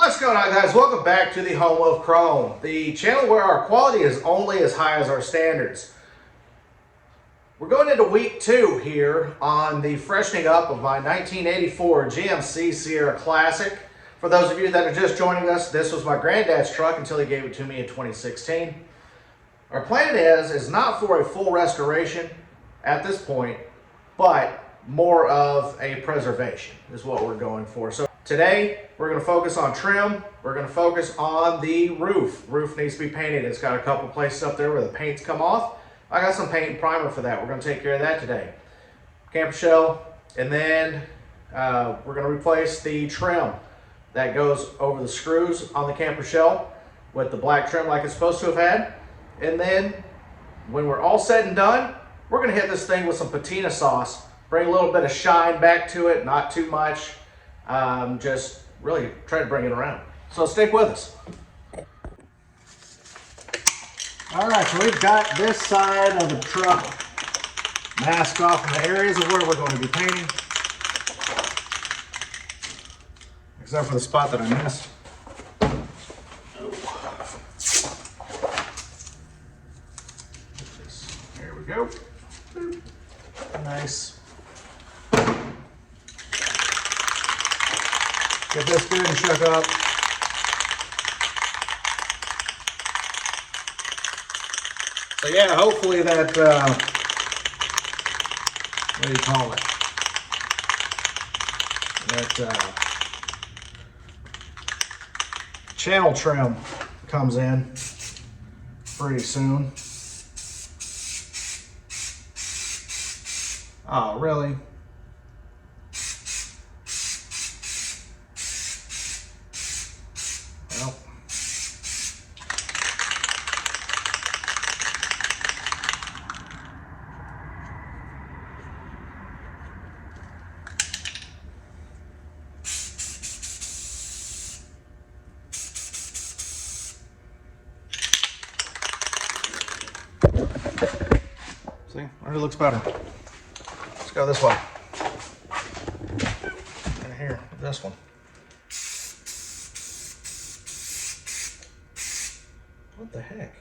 What's going on, guys? Welcome back to the home of Chrome, the channel where our quality is only as high as our standards. We're going into week 2 here on the freshening up of my 1984 GMC Sierra Classic. For those of you that are just joining us, this was my granddad's truck until he gave it to me in 2016. Our plan is not for a full restoration at this point, but more of a preservation is what we're going for. So today, we're going to focus on trim. We're going to focus on the roof. Roof needs to be painted. It's got a couple places up there where the paint's come off. I got some paint and primer for that. We're going to take care of that today. Camper shell, and then we're going to replace the trim that goes over the screws on the camper shell with the black trim like it's supposed to have had. And then when we're all said and done, we're going to hit this thing with some patina sauce. Bring a little bit of shine back to it, not too much. Just really try to bring it around. So stick with us. All right, so we've got this side of the truck masked off in the areas of where we're going to be painting. Except for the spot that I missed. There we go. Nice. Get this good and shook up. So yeah, hopefully that, what do you call it? That channel trim comes in pretty soon. Oh, really? Well. See, already looks better. Let's go this way. And here, this one. What the heck?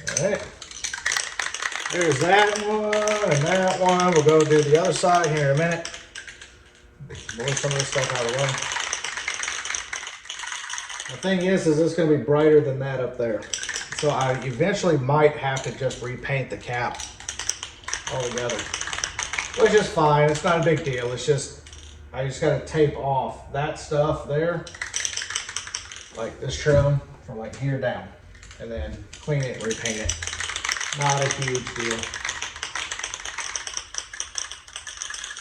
All right. There's that one and that one. We'll go do the other side here in a minute. Move some of this stuff out of the way. The thing is it's going to be brighter than that up there. So I eventually might have to just repaint the cap altogether. Which is fine. It's not a big deal. It's just, I just got to tape off that stuff there. Like this trim from like here down. And then clean it and repaint it. Not a huge deal.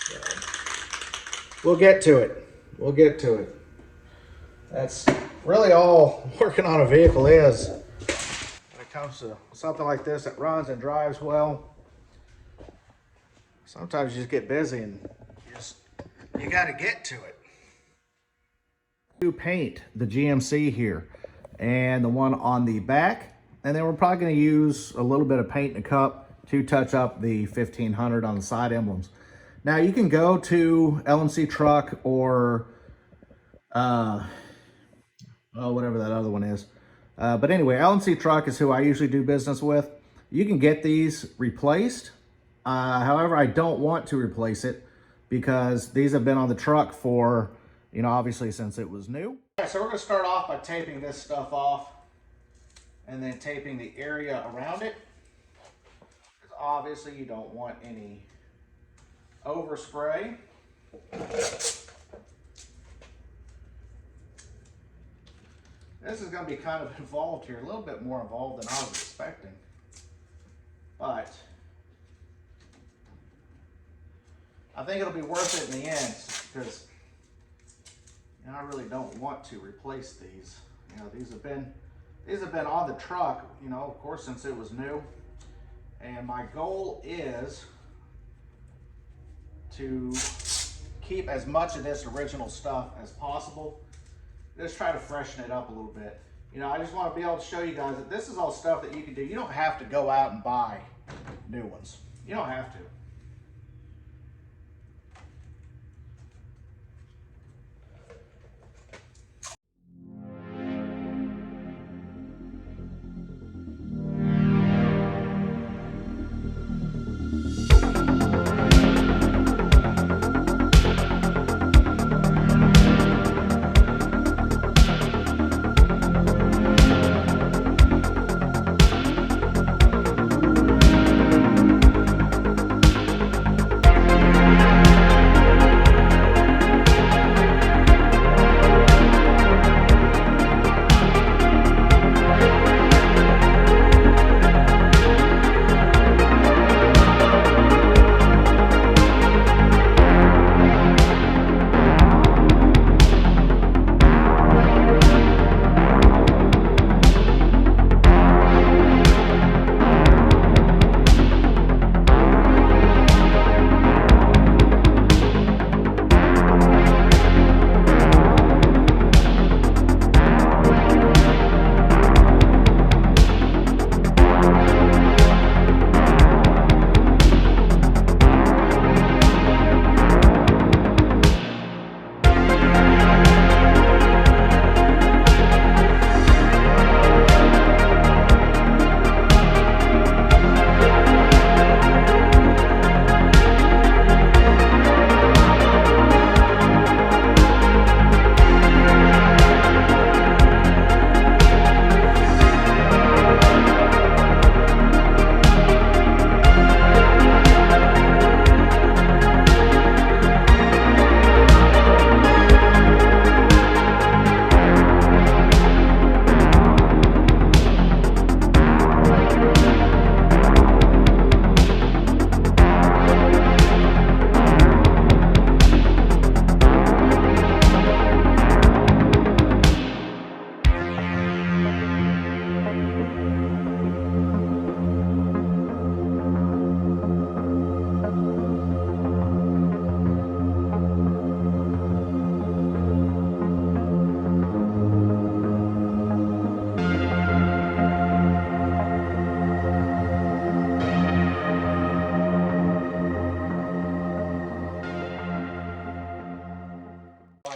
So, we'll get to it. We'll get to it. That's really all working on a vehicle is. When it comes to something like this that runs and drives well, sometimes you just get busy and you got to get to it. To paint the GMC here and the one on the back, and then we're probably going to use a little bit of paint in a cup to touch up the 1500 on the side emblems. Now you can go to LMC Truck or whatever that other one is. But anyway, LMC Truck is who I usually do business with. You can get these replaced. However, I don't want to replace it because these have been on the truck for, you know, obviously since it was new. Yeah, so we're going to start off by taping this stuff off and then taping the area around it. Because obviously you don't want any overspray. This is going to be kind of involved here, a little bit more involved than I was expecting. But I think it'll be worth it in the end because, you know, I really don't want to replace these. You know, these have been on the truck, you know, of course, since it was new. And my goal is to keep as much of this original stuff as possible. Just try to freshen it up a little bit. You know, I just want to be able to show you guys that this is all stuff that you can do. You don't have to go out and buy new ones. You don't have to.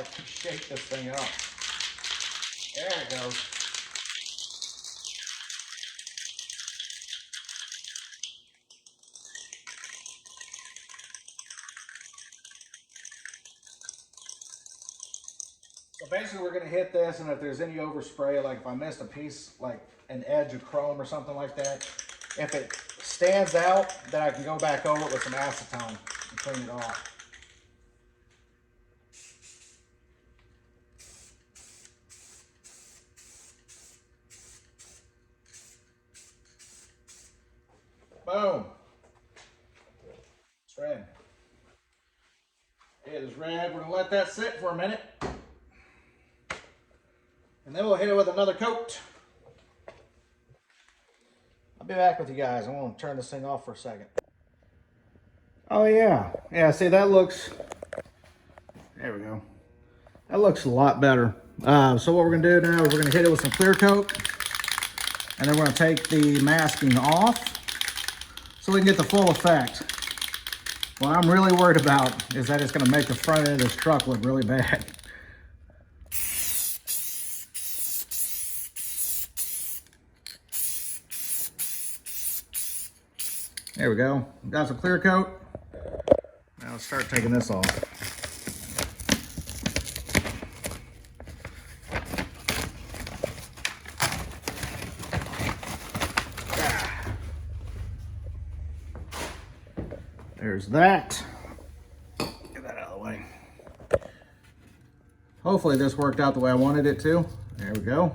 I can shake this thing up. There it goes. So basically we're going to hit this, and if there's any overspray, like if I missed a piece, like an edge of chrome or something like that, if it stands out, then I can go back over it with some acetone and clean it off. Boom. It's red. It is red. We're going to let that sit for a minute. And then we'll hit it with another coat. I'll be back with you guys. I want to turn this thing off for a second. Oh yeah. Yeah, see that looks, there we go. That looks a lot better. So what we're going to do now is we're going to hit it with some clear coat. And then we're going to take the masking off so we can get the full effect. What I'm really worried about is that it's going to make the front end of this truck look really bad. There we go. Got some clear coat. Now let's start taking this off. There's that. Get that out of the way. Hopefully this worked out the way I wanted it to. There we go.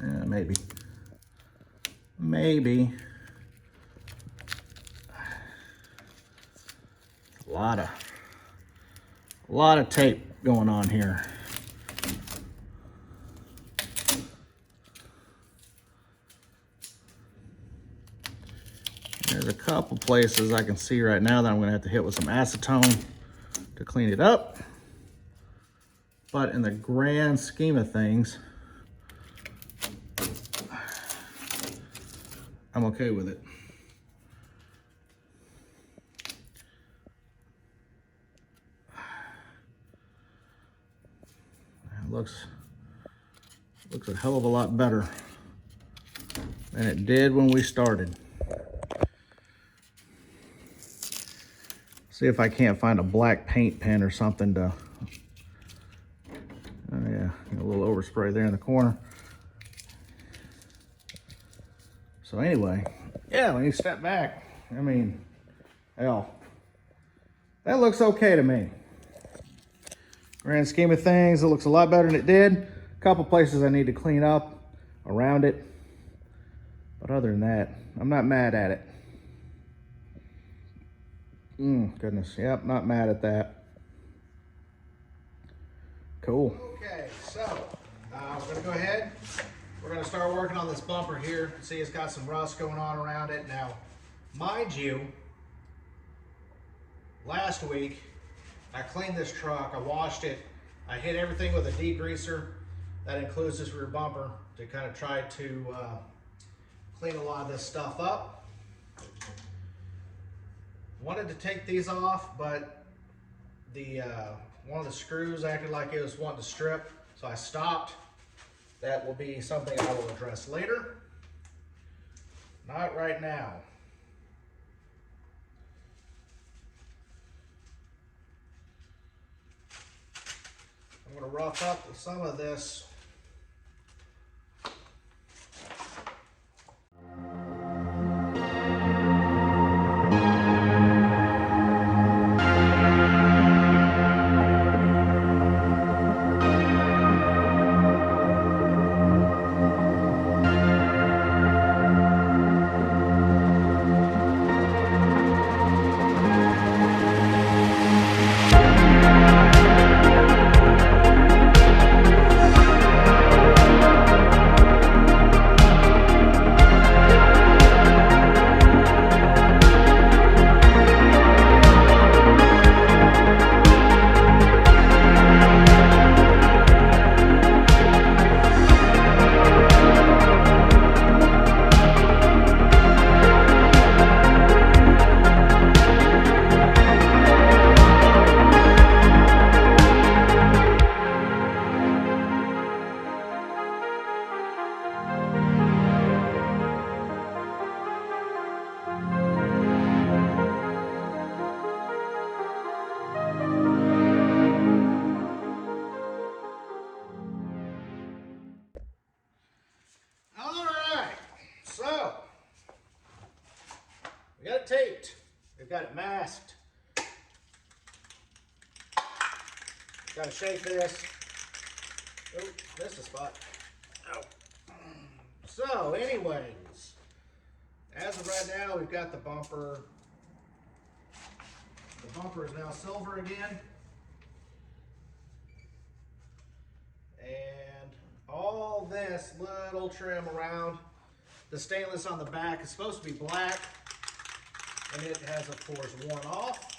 Maybe. Maybe. A lot of tape going on here. There's a couple places I can see right now that I'm going to have to hit with some acetone to clean it up. But in the grand scheme of things, I'm okay with it. Looks a hell of a lot better than it did when we started. See if I can't find a black paint pen or something to, oh yeah, a little overspray there in the corner. So anyway, yeah, when you step back, I mean, hell, that looks okay to me. Grand scheme of things, it looks a lot better than it did. A couple places I need to clean up around it. But other than that, I'm not mad at it. Goodness, yep, not mad at that. Cool. Okay, so we're gonna go ahead. We're gonna start working on this bumper here. See, it's got some rust going on around it. Now, mind you, last week, I cleaned this truck, I washed it, I hit everything with a degreaser. That includes this rear bumper to kind of try to clean a lot of this stuff up. Wanted to take these off, but the one of the screws acted like it was wanting to strip, so I stopped. That will be something I will address later. Not right now. I'm going to rough up some of this. masked. Gotta shake this. Oh, missed a spot. Oh. So, anyways, as of right now, we've got the bumper. The bumper is now silver again. And all this little trim around the stainless on the back is supposed to be black, and it has, of course, worn off.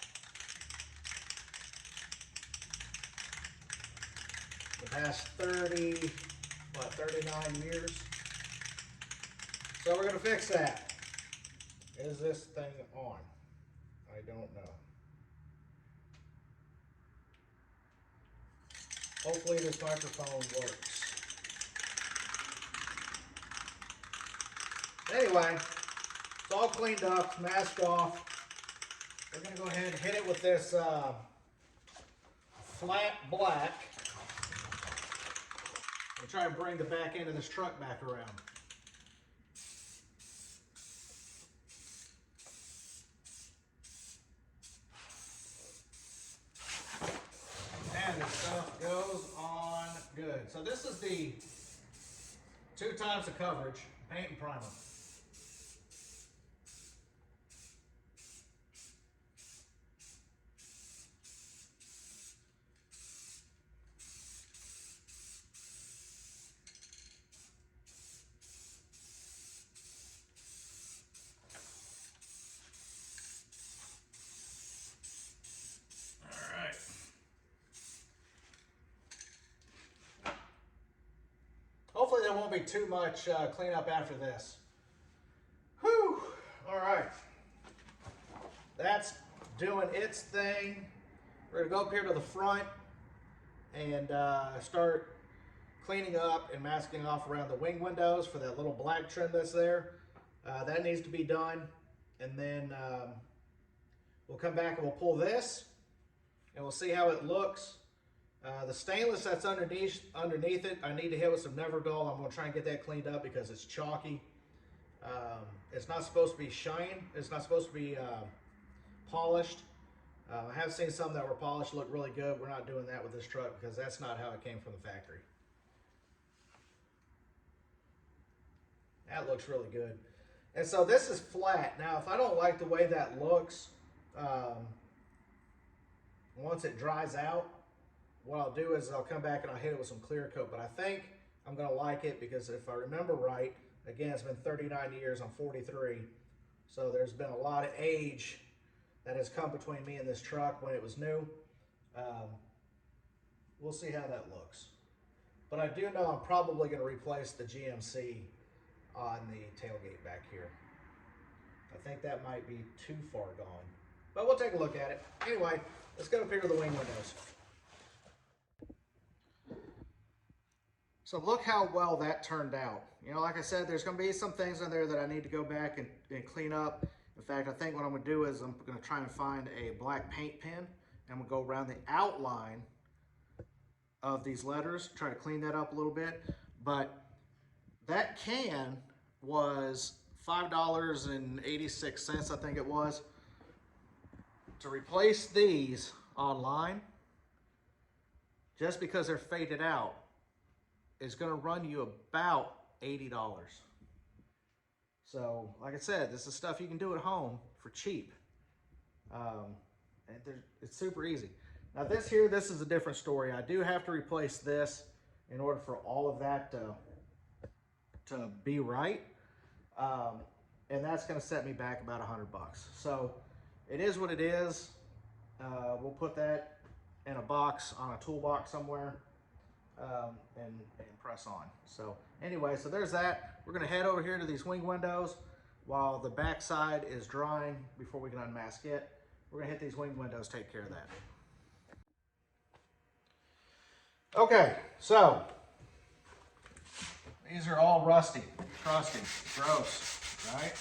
The past 39 years. So we're going to fix that. Is this thing on? I don't know. Hopefully this microphone works. Anyway, it's all cleaned up, masked off. We're going to go ahead and hit it with this flat black. We'll try and bring the back end of this truck back around. And this stuff goes on good. So this is the 2 times the coverage paint and primer. Hopefully there won't be too much cleanup after this. Whew! All right. That's doing its thing. We're gonna go up here to the front and start cleaning up and masking off around the wing windows for that little black trim that's there. That needs to be done. And then we'll come back and we'll pull this and we'll see how it looks. The stainless that's underneath it, I need to hit with some Neverdull. I'm going to try and get that cleaned up because it's chalky. It's not supposed to be shine. It's not supposed to be polished. I have seen some that were polished look really good. We're not doing that with this truck because that's not how it came from the factory. That looks really good. And so this is flat. Now, if I don't like the way that looks, once it dries out, what I'll do is I'll come back and I'll hit it with some clear coat. But I think I'm going to like it because if I remember right, again, it's been 39 years, I'm 43. So there's been a lot of age that has come between me and this truck when it was new. We'll see how that looks. But I do know I'm probably going to replace the GMC on the tailgate back here. I think that might be too far gone. But we'll take a look at it. Anyway, let's go up here to the wing windows. So look how well that turned out. You know, like I said, there's going to be some things in there that I need to go back and clean up. In fact, I think what I'm going to do is I'm going to try and find a black paint pen. And I'm going to go around the outline of these letters, try to clean that up a little bit. But that can was $5.86, I think it was. To replace these online, just because they're faded out, is going to run you about $80. So, like I said, this is stuff you can do at home for cheap. And it's super easy. Now this is a different story. I do have to replace this in order for all of that to be right. And that's going to set me back about $100. So it is what it is. We'll put that in a box on a toolbox somewhere. And press on. So anyway, so there's that. We're going to head over here to these wing windows while the back side is drying before we can unmask it. We're going to hit these wing windows, take care of that. Okay, so these are all rusty, crusty, gross, right?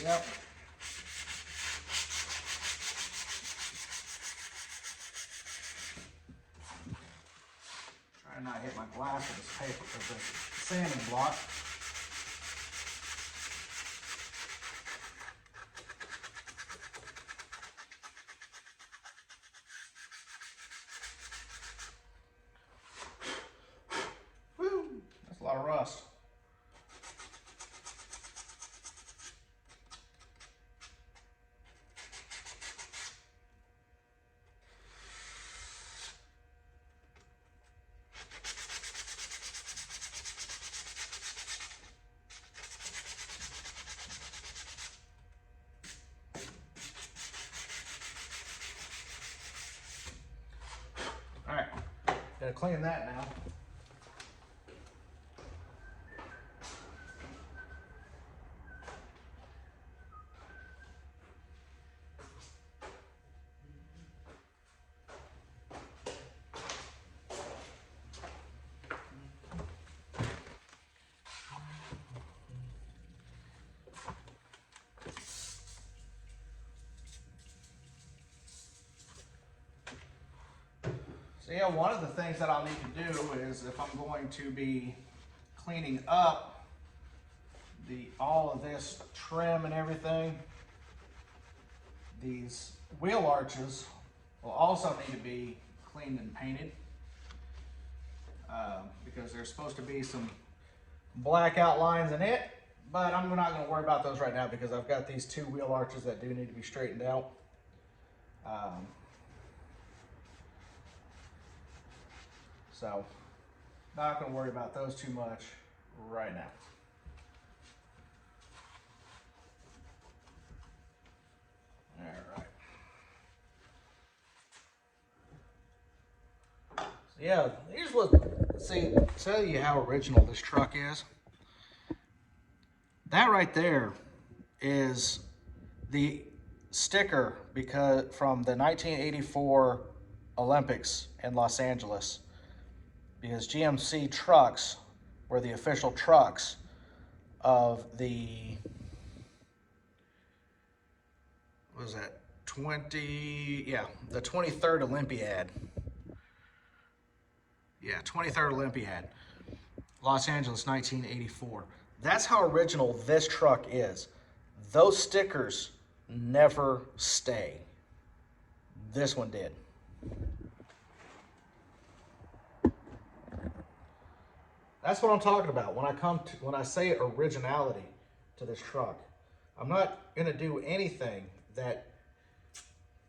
Yep. Try not to hit my glass with this paper, with this sanding block. Woo! That's a lot of rust. All right, gotta clean that now. So yeah, one of the things that I'll need to do is if I'm going to be cleaning up all of this trim and everything, these wheel arches will also need to be cleaned and painted because there's supposed to be some black outlines in it, but I'm not going to worry about those right now because I've got these two wheel arches that do need to be straightened out. So, not going to worry about those too much right now. All right. So yeah, here's what, tell you how original this truck is. That right there is the sticker from the 1984 Olympics in Los Angeles. Because GMC trucks were the official trucks of the, what was that, the 23rd Olympiad. Yeah, 23rd Olympiad, Los Angeles, 1984. That's how original this truck is. Those stickers never stay. This one did. That's what I'm talking about when I say originality to this truck. I'm not gonna do anything that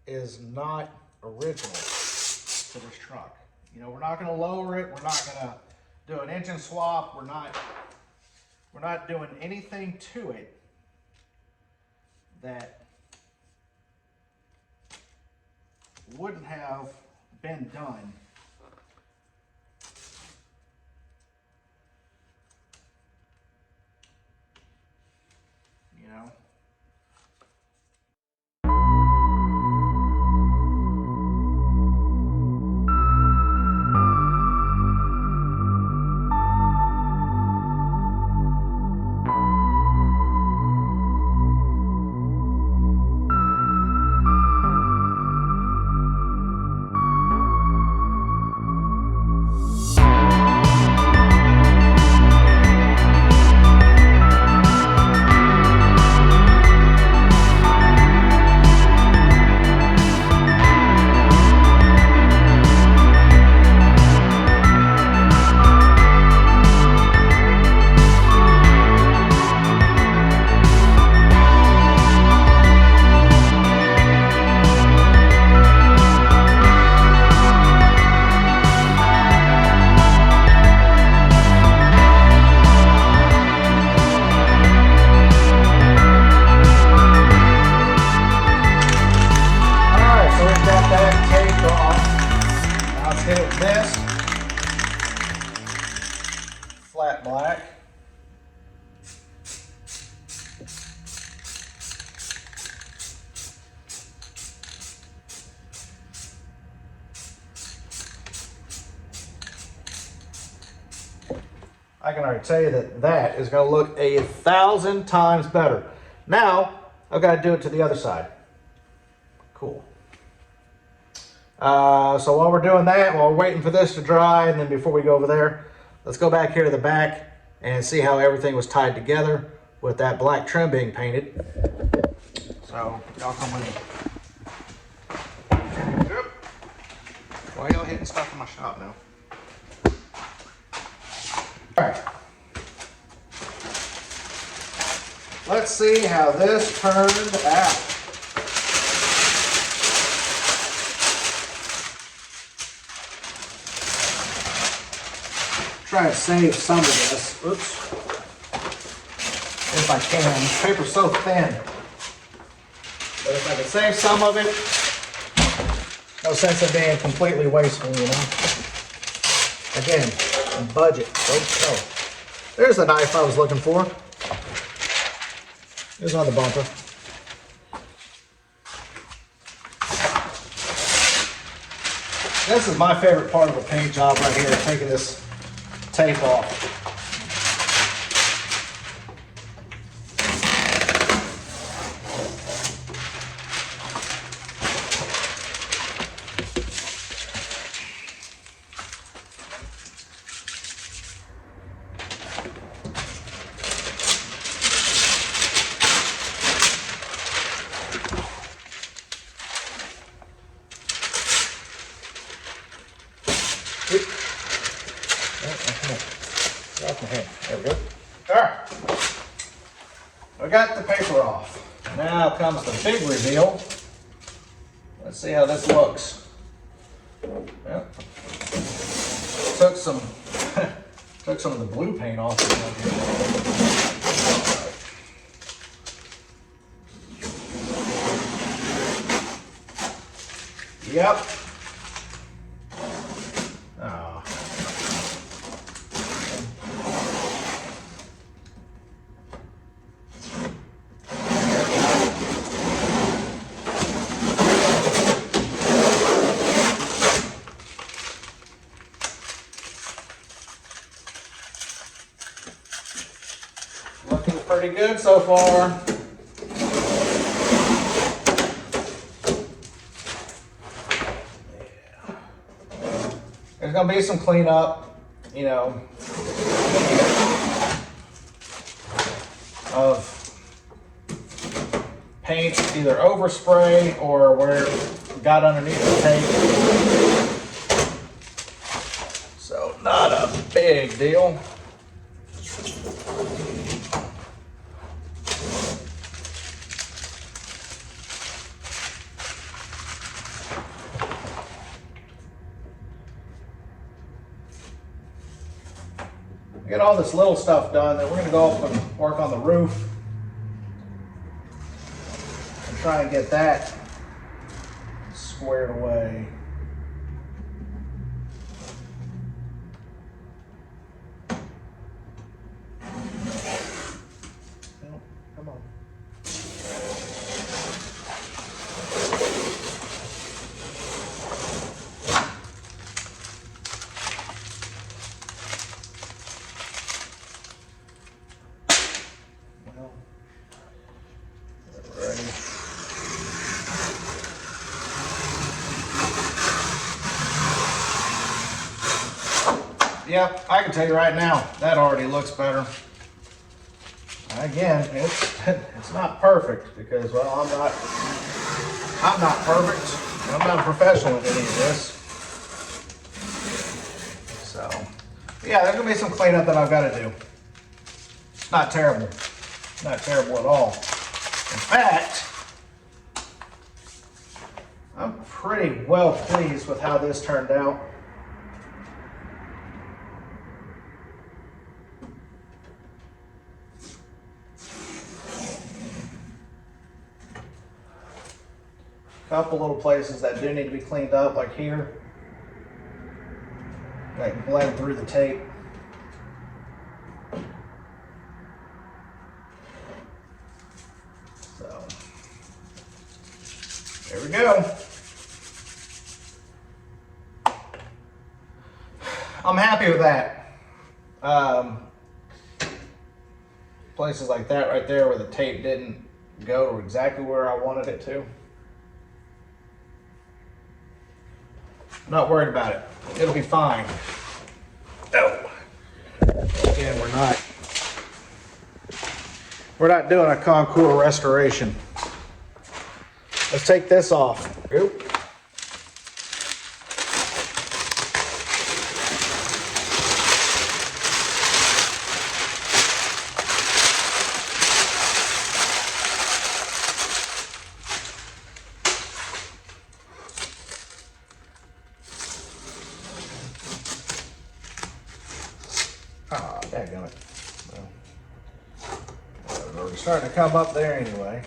is not original to this truck. You know, we're not gonna lower it. We're not gonna do an engine swap. We're not doing anything to it that wouldn't have been done know. This flat black. I can already tell you that is going to look 1,000 times better. Now, I've got to do it to the other side. Cool. So while we're doing that, while we're waiting for this to dry, and then before we go over there, let's go back here to the back and see how everything was tied together with that black trim being painted. So y'all come with me. Why y'all hitting stuff in my shop now? All right. Let's see how this turned out. Try to save some of this. Oops. If I can. This paper's so thin. But if I can save some of it, no sense of being completely wasteful, you know. Again, budget. Oh, there's the knife I was looking for. It's on the bumper. This is my favorite part of a paint job right here, taking this tape off. There we go. All right. I got the paper off. Now comes the big reveal. Let's see how this looks. Well, took some of the blue paint off. Yep. Looking pretty good so far. Yeah. There's gonna be some cleanup, you know, of paint either overspray or where it got underneath the tape. So not a big deal. Get all this little stuff done, then we're going to go up and work on the roof and try and get that squared away. No, come on. Yep, I can tell you right now, that already looks better. Again, it's not perfect because, well, I'm not perfect. I'm not a professional at any of this. So, yeah, there's gonna be some cleanup that I've got to do. It's not terrible. Not terrible at all. In fact, I'm pretty well pleased with how this turned out. Couple little places that do need to be cleaned up, like here. Like blend through the tape. So there we go. I'm happy with that. Places like that right there where the tape didn't go to exactly where I wanted it to. I'm not worried about it. It'll be fine. Oh. Again, we're not doing a concours restoration. Let's take this off. Oop. Ah, dadgummit. Well, we're starting to come up there anyway.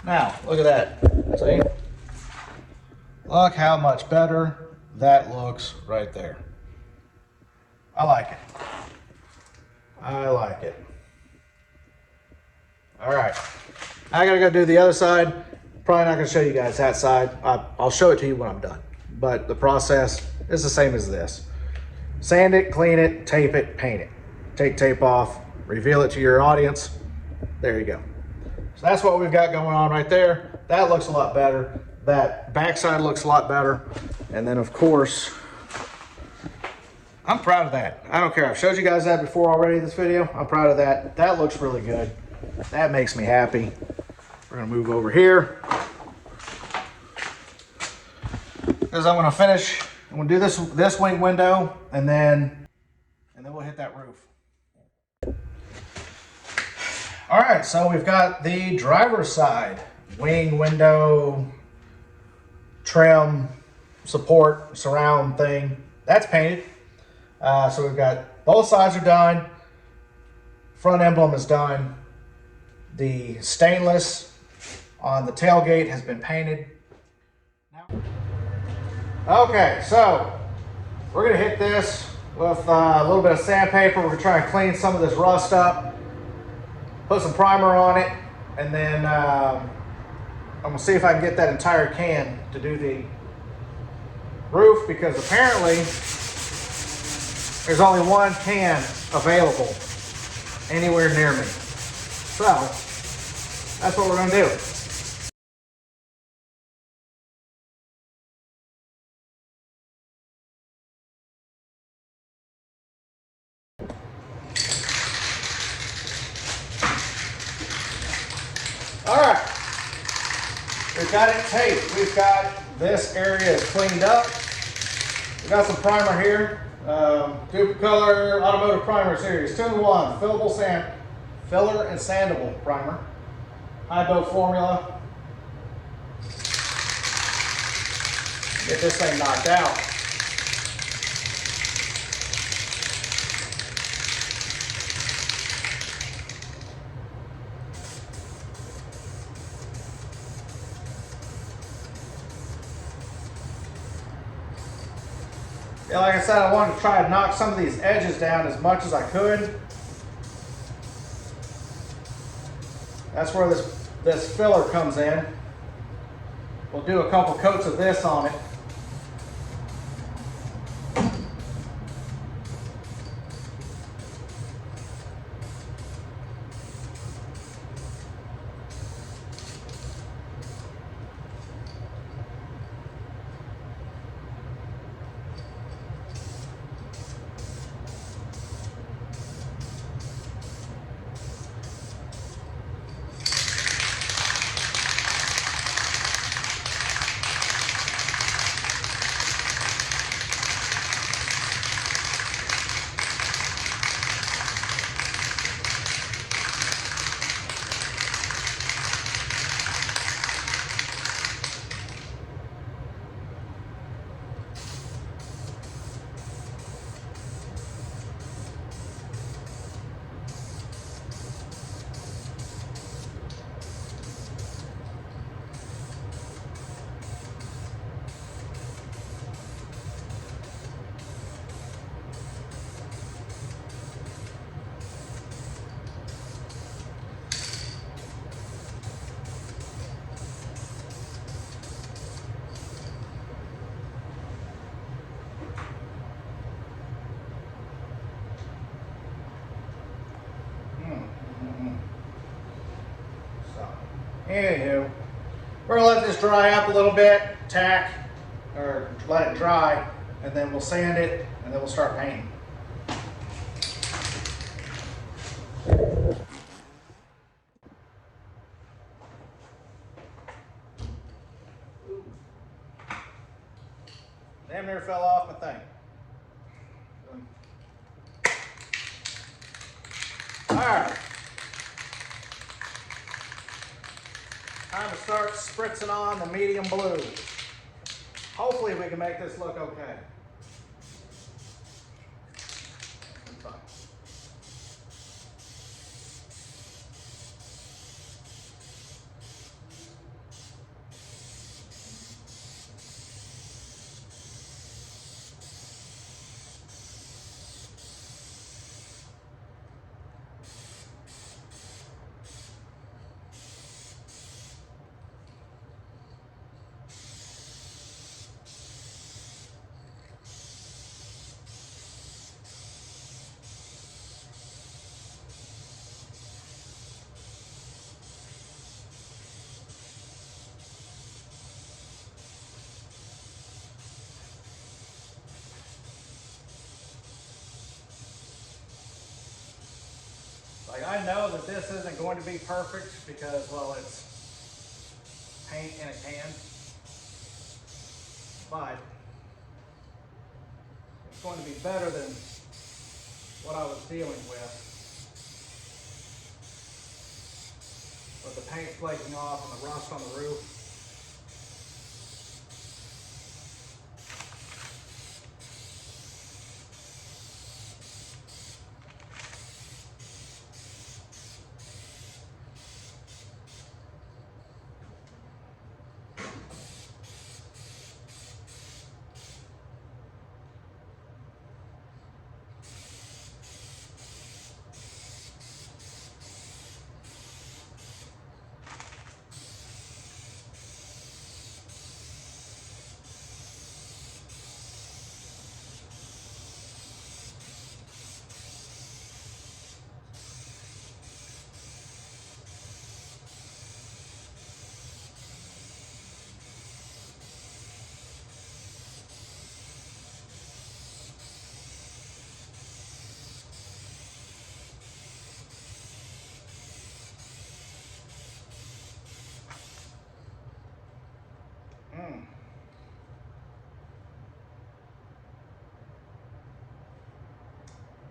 Now, look at that. See? Look how much better that looks right there. I like it. I like it. All right. I gotta go do the other side. Probably not gonna show you guys that side. I'll show it to you when I'm done. But the process is the same as this. Sand it, clean it, tape it, paint it. Take tape off, reveal it to your audience. There you go. So that's what we've got going on right there. That looks a lot better. That backside looks a lot better. And then of course, I'm proud of that. I don't care. I've showed you guys that before already in this video. I'm proud of that. That looks really good. That makes me happy. We're gonna move over here. Because I'm gonna finish, I'm gonna do this wing window and then we'll hit that roof. All right, so we've got the driver's side, wing, window, trim, support, surround thing. That's painted. So we've got both sides are done. Front emblem is done. The stainless on the tailgate has been painted. Okay, so we're gonna hit this with a little bit of sandpaper. We're gonna try and clean some of this rust up. Put some primer on it, and then I'm gonna see if I can get that entire can to do the roof, because apparently there's only one can available anywhere near me. So that's what we're gonna do. All right, we've got it taped. We've got this area cleaned up. We've got some primer here. Dupe Color Automotive Primer Series 2-in-1 fillable sand, filler and sandable primer. High dope formula. Get this thing knocked out. Yeah, like I said, I wanted to try to knock some of these edges down as much as I could. That's where this filler comes in. We'll do a couple coats of this on it. Anywho, we're gonna let this dry up a little bit, tack, or let it dry, and then we'll sand it, and then we'll start painting. Damn near fell off my thing. Alright. Time to start spritzing on the medium blue. Hopefully we can make this look okay. Like, I know that this isn't going to be perfect because, well, it's paint in a can, but it's going to be better than what I was dealing with the paint flaking off and the rust on the roof.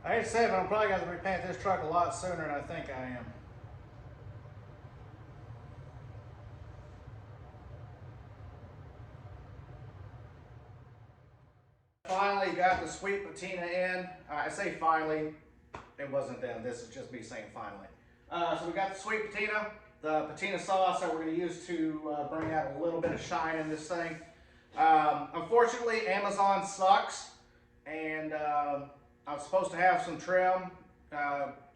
I hate to say it, but I'm probably going to repaint this truck a lot sooner than I think I am. Finally got the Sweet Patina in. I say finally, it wasn't then. This is just me saying finally. So we got the Sweet Patina, the patina sauce that we're going to use to bring out a little bit of shine in this thing. Unfortunately, Amazon sucks, and I was supposed to have some trim,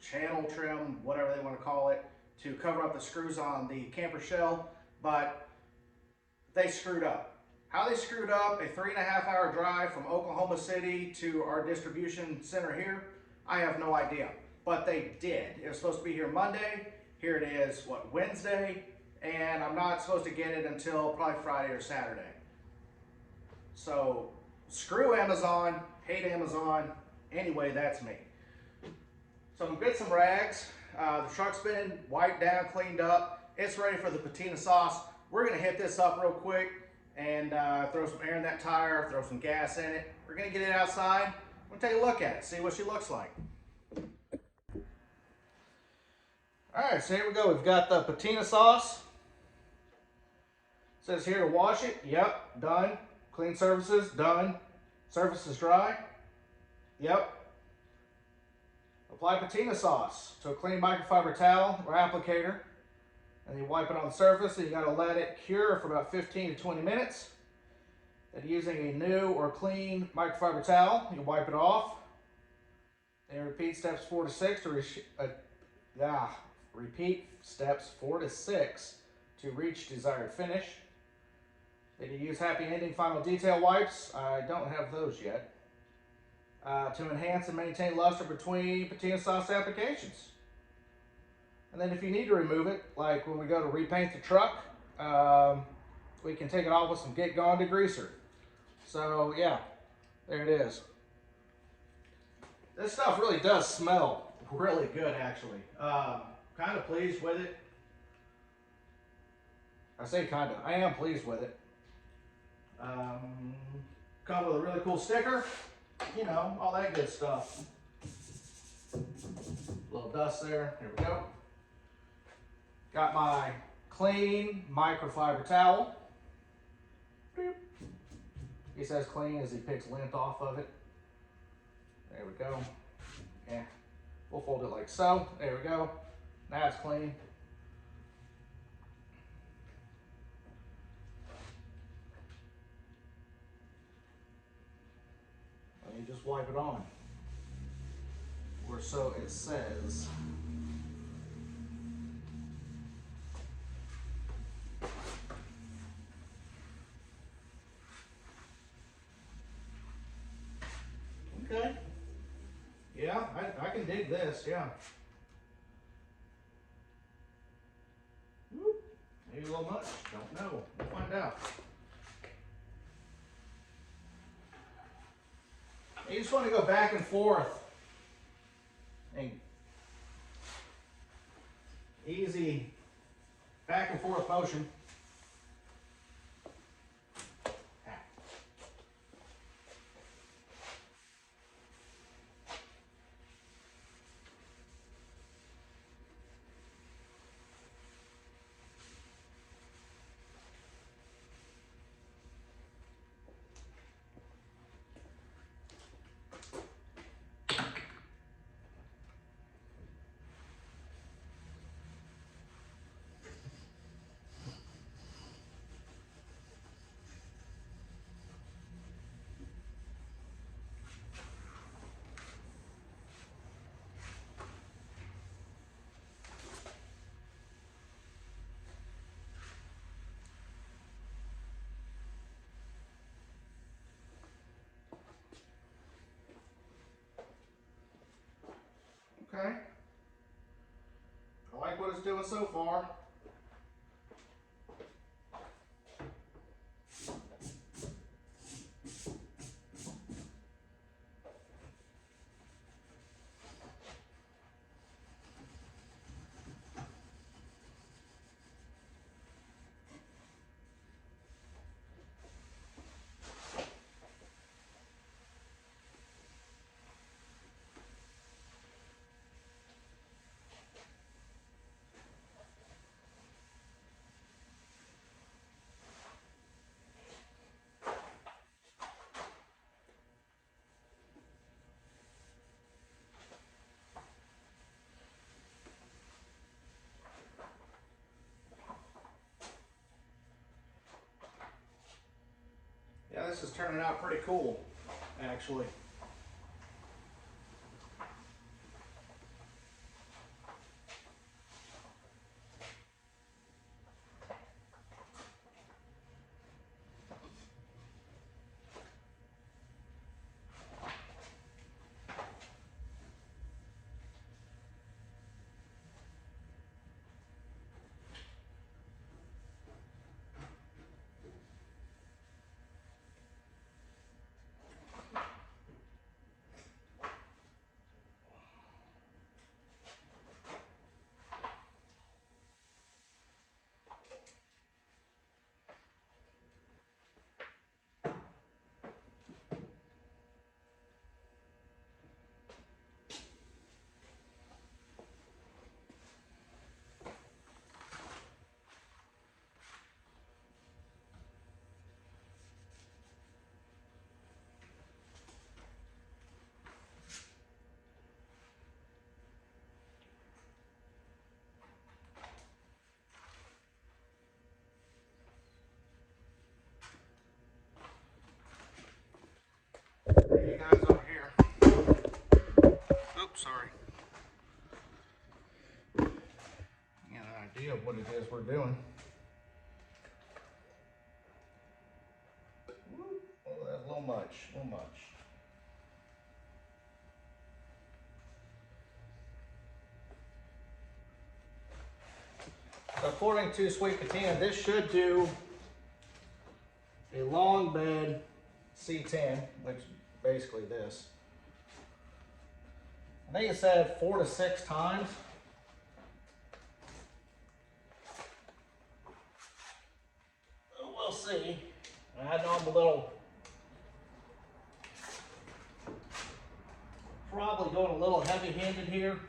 channel trim, whatever they want to call it, to cover up the screws on the camper shell, but they screwed up. How they screwed up a 3.5 hour drive from Oklahoma City to our distribution center here, I have no idea. But they did. It was supposed to be here Monday. Here it is, what, Wednesday? And I'm not supposed to get it until probably Friday or Saturday. So, screw Amazon, hate Amazon. Anyway, that's me. So I'm gonna get some rags. The truck's been wiped down, cleaned up. It's ready for the patina sauce. We're gonna hit this up real quick and throw some air in that tire, throw some gas in it. We're gonna get it outside. We're gonna take a look at it, see what she looks like. All right, so here we go. We've got the patina sauce. It says here to wash it. Yep, done. Clean surfaces, done. Surface is dry. Yep. Apply patina sauce to a clean microfiber towel or applicator. And you wipe it on the surface, and you gotta let it cure for about 15 to 20 minutes. Then using a new or clean microfiber towel, you wipe it off. Then repeat steps 4 to 6 to repeat steps 4 to 6 to reach desired finish. Then you use happy ending final detail wipes. I don't have those yet. To enhance and maintain luster between patina sauce applications. And then if you need to remove it, like when we go to repaint the truck, we can take it off with some Get Gone degreaser. So yeah, there it is. This stuff really does smell really good, actually. Kind of pleased with it. I say kind of. I am pleased with it. Come with a really cool sticker. You know, all that good stuff. A little dust there. There we go. Got my clean microfiber towel. He says clean as he picks lint off of it. There we go. Yeah. We'll fold it like so. There we go. Now it's clean. Let me just wipe it on. Or so it says. Okay. Yeah, I can dig this, yeah. Maybe a little much, don't know. We'll find out. You just want to go back and forth. And easy back and forth motion. Okay. I like what it's doing so far. Yeah, this is turning out pretty cool, actually. You guys over here. Oops, sorry. You get an idea of what it is we're doing. Oh, that's a little much, a little much. According to Sweet Patina, this should do a long bed C10, which is basically this. I think it said 4 to 6 times. We'll see. I know I'm a little, probably going a little heavy-handed here.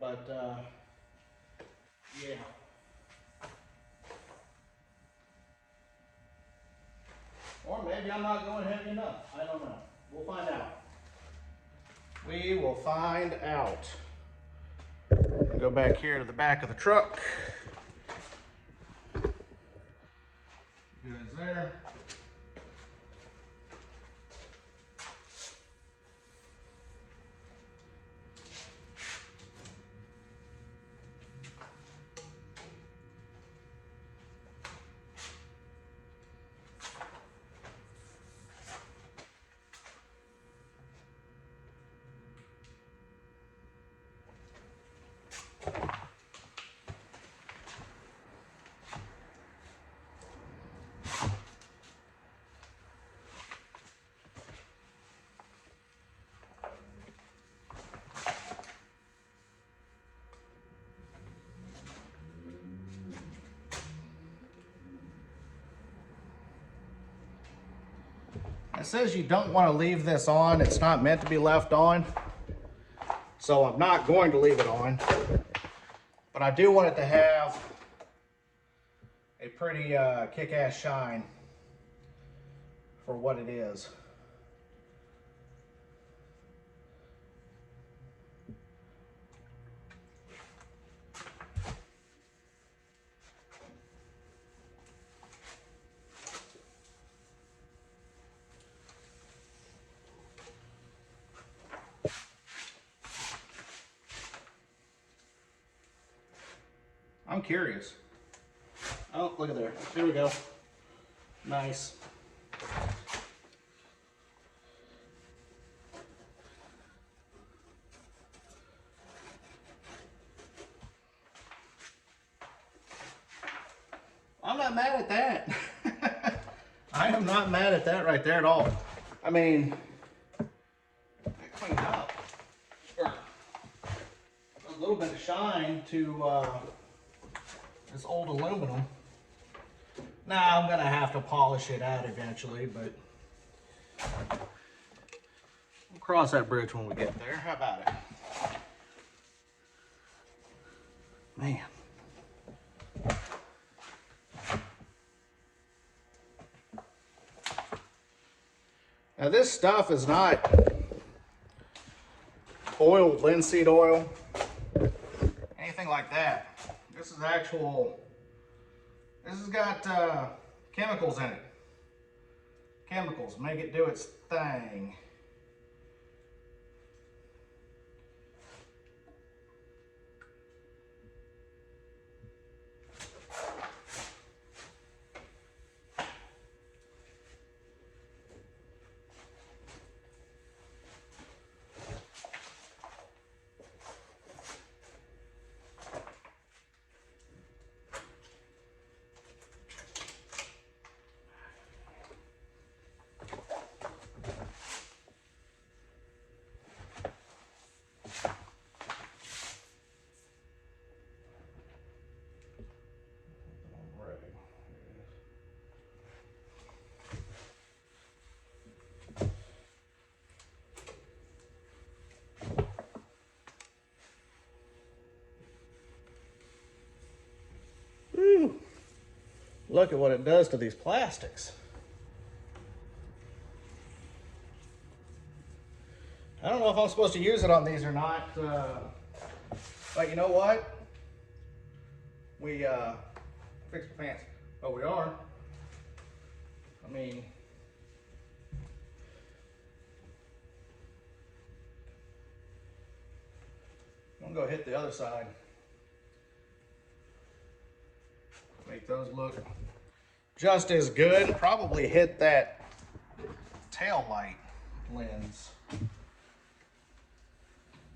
But, yeah. Or maybe I'm not going heavy enough. I don't know. We'll find out. We will find out. Go back here to the back of the truck. Goods there. It says you don't want to leave this on. It's not meant to be left on. So I'm not going to leave it on. But I do want it to have a pretty kick-ass shine for what it is. I'm curious. Oh, look at there. Here we go. Nice. I'm not mad at that. I am not mad at that right there at all. I mean, I cleaned up. A little bit of shine to this old aluminum. Now I'm gonna have to polish it out eventually, but we'll cross that bridge when we get there. How about it? Man. Now this stuff is not oil, linseed oil, anything like that. This is actual, this has got chemicals in it. Chemicals, make it do its thing. Woo. Look at what it does to these plastics. I don't know if I'm supposed to use it on these or not, but you know what? We fixed the pants, but we are. I mean, I'm gonna go hit the other side. Make those look just as good. Probably hit that tail light lens.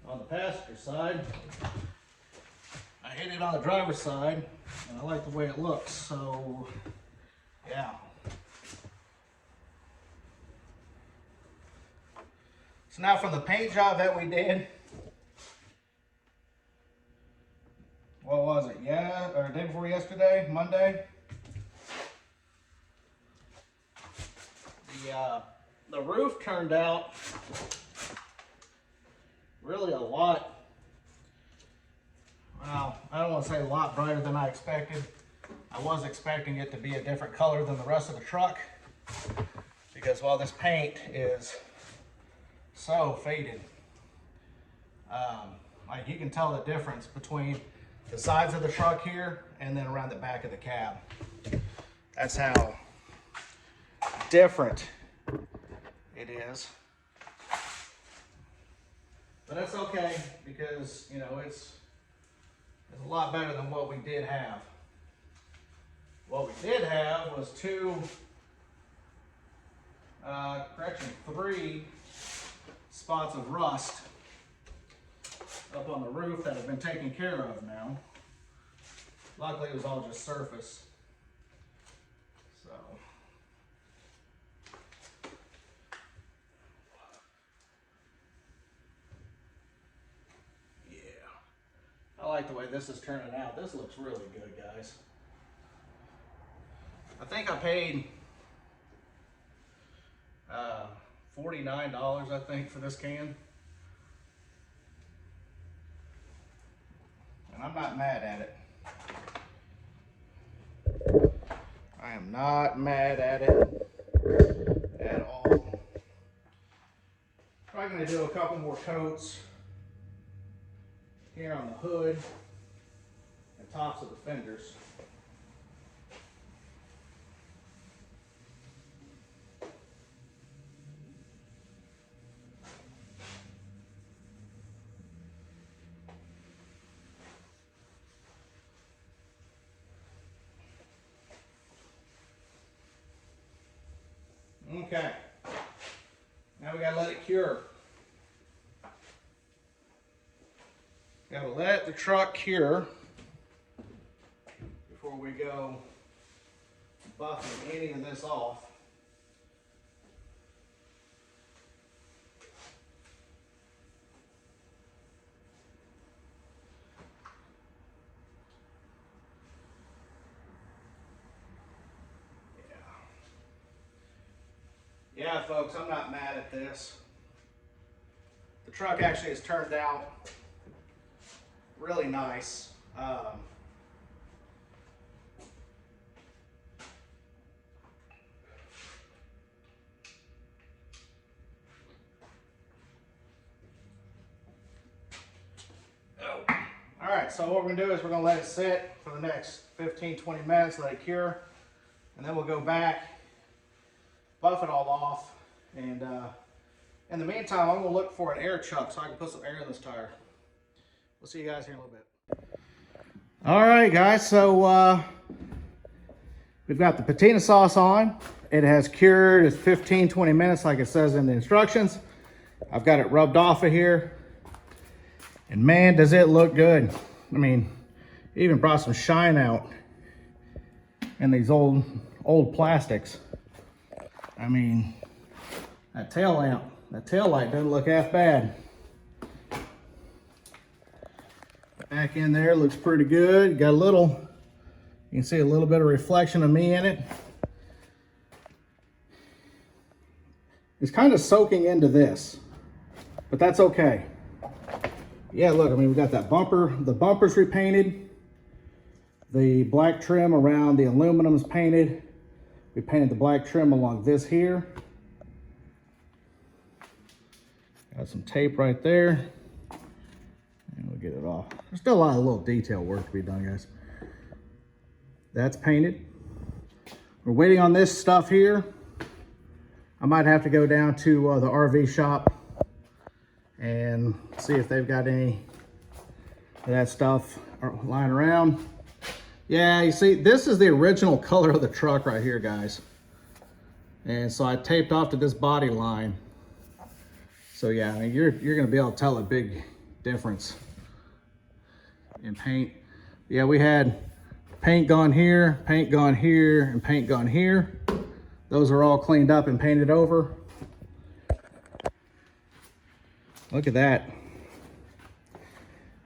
on the passenger side. I hit it on the driver's side, and I like the way it looks, so yeah. So now from the paint job that we did, what was it? Yeah, or day before yesterday, Monday. The roof turned out really a lot. Well, I don't want to say a lot brighter than I expected. I was expecting it to be a different color than the rest of the truck, because while this paint is so faded, like you can tell the difference between the sides of the truck here and then around the back of the cab. That's how different it is. But that's okay, because you know it's a lot better than what we did have. What we did have was three spots of rust up on the roof that have been taken care of now. Luckily, it was all just surface. So, yeah. I like the way this is turning out. This looks really good, guys. I think I paid $49, I think, for this can. And I'm not mad at it. I am not mad at it at all. Probably going to do a couple more coats here on the hood and tops of the fenders. Okay, now we gotta let it cure. Gotta let the truck cure before we go buffing any of this off. Yeah, folks, I'm not mad at this. The truck actually has turned out really nice. All right, so what we're gonna do is we're gonna let it sit for the next 15-20 minutes, let it cure, and then we'll go back, buff it all off, and in the meantime, I'm gonna look for an air chuck so I can put some air in this tire. We'll see you guys here in a little bit. All right, guys, so we've got the patina sauce on. It has cured. It's 15-20 minutes like it says in the instructions. I've got it rubbed off of here, and man, does it look good. I mean, it even brought some shine out in these old plastics. I mean, that tail light doesn't look half bad. Back in there looks pretty good. Got a little, you can see a little bit of reflection of me in it. It's kind of soaking into this, but that's okay. Yeah, look, I mean, we got that bumper, the bumper's repainted. The black trim around the aluminum's painted. We painted the black trim along this here. Got some tape right there. And we'll get it off. There's still a lot of little detail work to be done, guys. That's painted. We're waiting on this stuff here. I might have to go down to the RV shop and see if they've got any of that stuff lying around. Yeah, you see, this is the original color of the truck right here, guys. And so I taped off to this body line. So yeah, I mean, you're gonna be able to tell a big difference in paint. Yeah, we had paint gone here, paint gone here, and paint gone here. Those are all cleaned up and painted over. Look at that.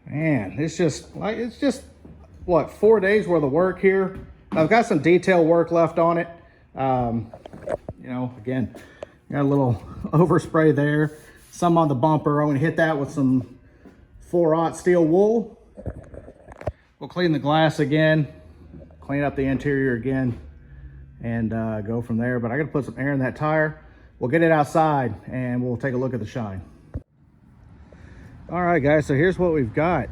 Man, it's just what, 4 days worth of work here. I've got some detail work left on it. You know, again, got a little overspray there, some on the bumper. I'm gonna hit that with some 4/0 steel wool. We'll clean the glass again, clean up the interior again, and go from there. But I gotta put some air in that tire. We'll get it outside and we'll take a look at the shine. All right, guys, so here's what we've got.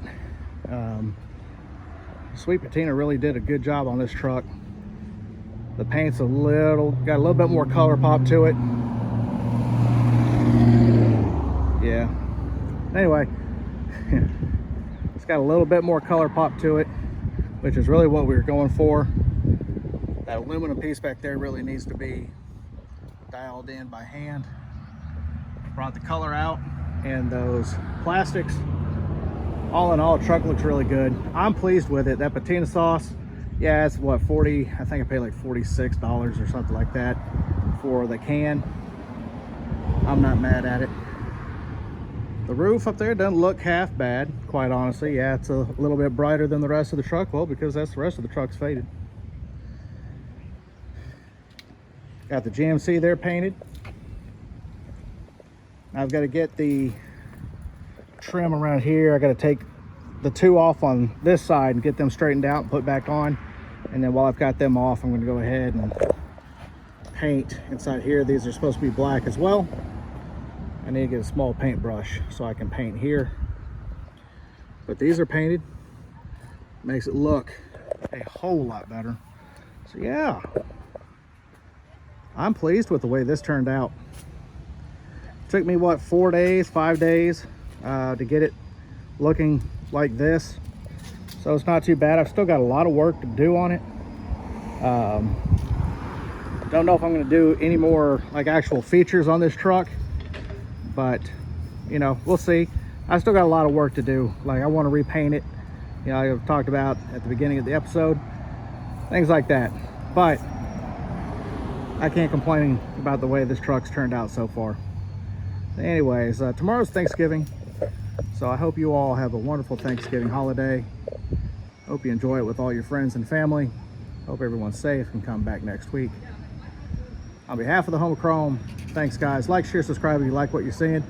Sweet Patina really did a good job on this truck. The paint's got a little bit more color pop to it. Yeah. Anyway, it's got a little bit more color pop to it, which is really what we were going for. That aluminum piece back there really needs to be dialed in by hand. Brought the color out, and those plastics. All in all, the truck looks really good. I'm pleased with it. That Patina Sauce, yeah, it's what, 40, I think I paid like $46 or something like that for the can. I'm not mad at it. The roof up there doesn't look half bad, quite honestly. Yeah, it's a little bit brighter than the rest of the truck. Well, because that's the rest of the truck's faded. Got the GMC there painted. I've got to get the trim around here. I got to take the two off on this side and get them straightened out and put back on. And then while I've got them off, I'm going to go ahead and paint inside here. These are supposed to be black as well. I need to get a small paintbrush so I can paint here. But these are painted. Makes it look a whole lot better. So yeah, I'm pleased with the way this turned out. Took me, what, 4 days, 5 days to get it looking like this. So it's not too bad. I've still got a lot of work to do on it. Don't know if I'm going to do any more like actual features on this truck, but you know, we'll see. I still got a lot of work to do. Like, I want to repaint it. You know, I've talked about at the beginning of the episode, things like that. But I can't complain about the way this truck's turned out so far. Anyways, tomorrow's Thanksgiving, so I hope you all have a wonderful Thanksgiving holiday. Hope you enjoy it with all your friends and family. Hope everyone's safe and come back next week. On behalf of the Home of Chrome, thanks guys. Like, share, subscribe if you like what you're seeing.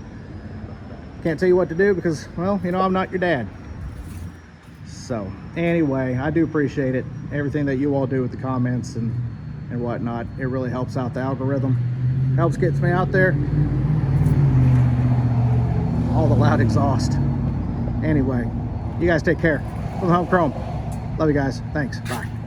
Can't tell you what to do because, well, you know, I'm not your dad. So anyway, I do appreciate it. Everything that you all do with the comments and whatnot. It really helps out the algorithm. Helps gets me out there. All the loud exhaust. Anyway, you guys take care. From the Home Chrome. Love you guys. Thanks. Bye.